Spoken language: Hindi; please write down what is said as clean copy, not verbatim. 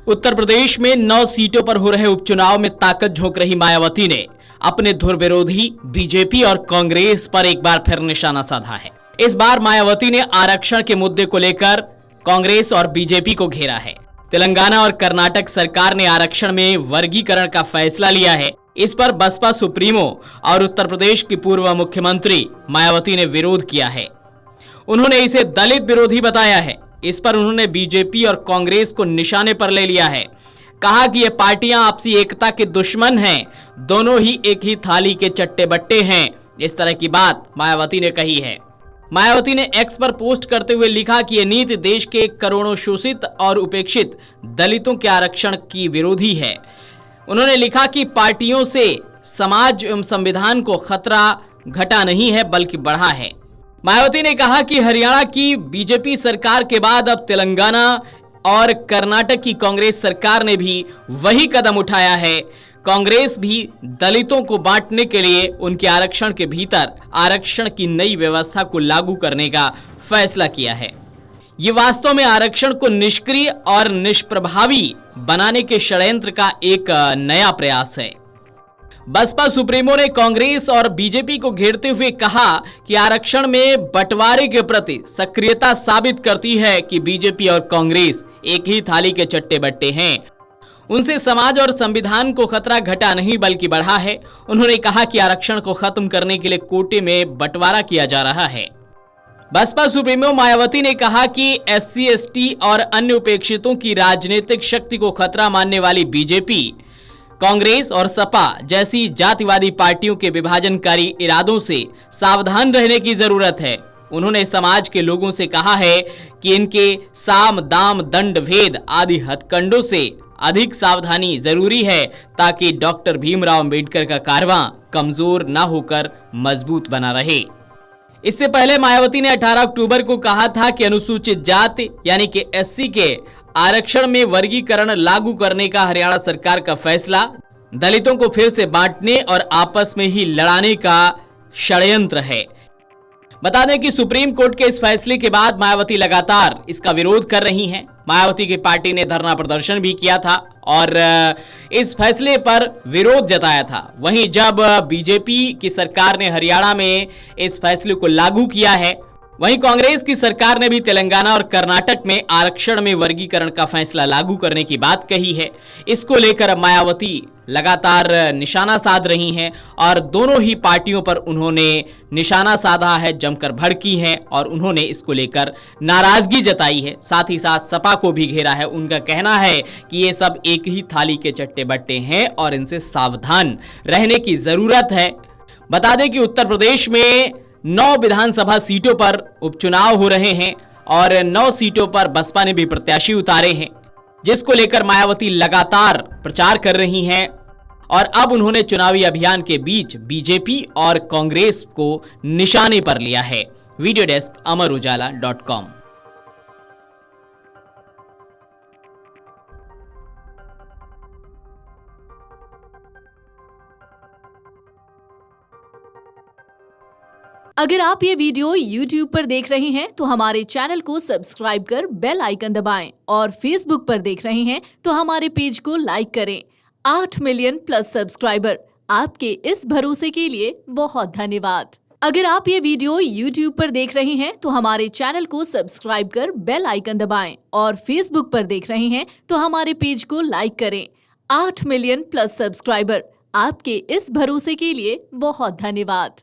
उत्तर प्रदेश में 9 सीटों पर हो रहे उपचुनाव में ताकत झोंक रही मायावती ने अपने धुर विरोधी बीजेपी और कांग्रेस पर एक बार फिर निशाना साधा है। इस बार मायावती ने आरक्षण के मुद्दे को लेकर कांग्रेस और बीजेपी को घेरा है। तेलंगाना और कर्नाटक सरकार ने आरक्षण में वर्गीकरण का फैसला लिया है। इस पर बसपा सुप्रीमो और उत्तर प्रदेश की पूर्व मुख्यमंत्री मायावती ने विरोध किया है। उन्होंने इसे दलित विरोधी बताया है। इस पर उन्होंने बीजेपी और कांग्रेस को निशाने पर ले लिया है। कहा कि ये पार्टियां आपसी एकता के दुश्मन हैं, दोनों ही एक ही थाली के चट्टे बट्टे हैं। इस तरह की बात मायावती ने कही है। मायावती ने एक्स पर पोस्ट करते हुए लिखा कि यह नीति देश के करोड़ों शोषित और उपेक्षित दलितों के आरक्षण की विरोधी है। उन्होंने लिखा कि पार्टियों से समाज एवं संविधान को खतरा घटा नहीं है बल्कि बढ़ा है। मायावती ने कहा कि हरियाणा की बीजेपी सरकार के बाद अब तेलंगाना और कर्नाटक की कांग्रेस सरकार ने भी वही कदम उठाया है। कांग्रेस भी दलितों को बांटने के लिए उनके आरक्षण के भीतर आरक्षण की नई व्यवस्था को लागू करने का फैसला किया है। ये वास्तव में आरक्षण को निष्क्रिय और निष्प्रभावी बनाने के षड्यंत्र का एक नया प्रयास है। बसपा सुप्रीमो ने कांग्रेस और बीजेपी को घेरते हुए कहा कि आरक्षण में बंटवारे के प्रति सक्रियता साबित करती है कि बीजेपी और कांग्रेस एक ही थाली के चट्टे बट्टे हैं। उनसे समाज और संविधान को खतरा घटा नहीं बल्कि बढ़ा है। उन्होंने कहा कि आरक्षण को खत्म करने के लिए कोटे में बंटवारा किया जा रहा है। बसपा सुप्रीमो मायावती ने कहा कि SC ST और अन्य उपेक्षितों की राजनीतिक शक्ति को खतरा मानने वाली बीजेपी, कांग्रेस और सपा जैसी जातिवादी पार्टियों के विभाजनकारी इरादों से सावधान रहने की जरूरत है। उन्होंने समाज के लोगों से कहा है कि इनके साम दाम दंड भेद आदि हथकंडों से अधिक सावधानी जरूरी है ताकि डॉक्टर भीमराव अंबेडकर का कारवां कमजोर न होकर मजबूत बना रहे। इससे पहले मायावती ने 18 अक्टूबर को कहा था कि अनुसूचित जाति यानी कि SC के आरक्षण में वर्गीकरण लागू करने का हरियाणा सरकार का फैसला दलितों को फिर से बांटने और आपस में ही लड़ाने का षड्यंत्र है। बता दें कि सुप्रीम कोर्ट के इस फैसले के बाद मायावती लगातार इसका विरोध कर रही हैं। मायावती की पार्टी ने धरना प्रदर्शन भी किया था और इस फैसले पर विरोध जताया था। वहीं जब बीजेपी की सरकार ने हरियाणा में इस फैसले को लागू किया है, वहीं कांग्रेस की सरकार ने भी तेलंगाना और कर्नाटक में आरक्षण में वर्गीकरण का फैसला लागू करने की बात कही है। इसको लेकर मायावती लगातार निशाना साध रही हैं और दोनों ही पार्टियों पर उन्होंने निशाना साधा है, जमकर भड़की हैं और उन्होंने इसको लेकर नाराजगी जताई है। साथ ही साथ सपा को भी घेरा है। उनका कहना है कि ये सब एक ही थाली के चट्टे बट्टे हैं और इनसे सावधान रहने की जरूरत है। बता दें कि उत्तर प्रदेश में 9 विधानसभा सीटों पर उपचुनाव हो रहे हैं और 9 सीटों पर बसपा ने भी प्रत्याशी उतारे हैं, जिसको लेकर मायावती लगातार प्रचार कर रही हैं और अब उन्होंने चुनावी अभियान के बीच बीजेपी और कांग्रेस को निशाने पर लिया है। Video desk amarujala.com। अगर आप ये वीडियो YouTube पर देख रहे हैं तो हमारे चैनल को सब्सक्राइब कर बेल आइकन दबाएं और Facebook पर देख रहे हैं तो हमारे पेज को लाइक करें। 8 मिलियन प्लस सब्सक्राइबर, आपके इस भरोसे के लिए बहुत धन्यवाद। अगर आप ये वीडियो YouTube पर देख रहे हैं तो हमारे चैनल को सब्सक्राइब कर बेल आइकन दबाएं और Facebook पर देख रहे हैं तो हमारे पेज को लाइक करें। 8 मिलियन प्लस सब्सक्राइबर, आपके इस भरोसे के लिए बहुत धन्यवाद।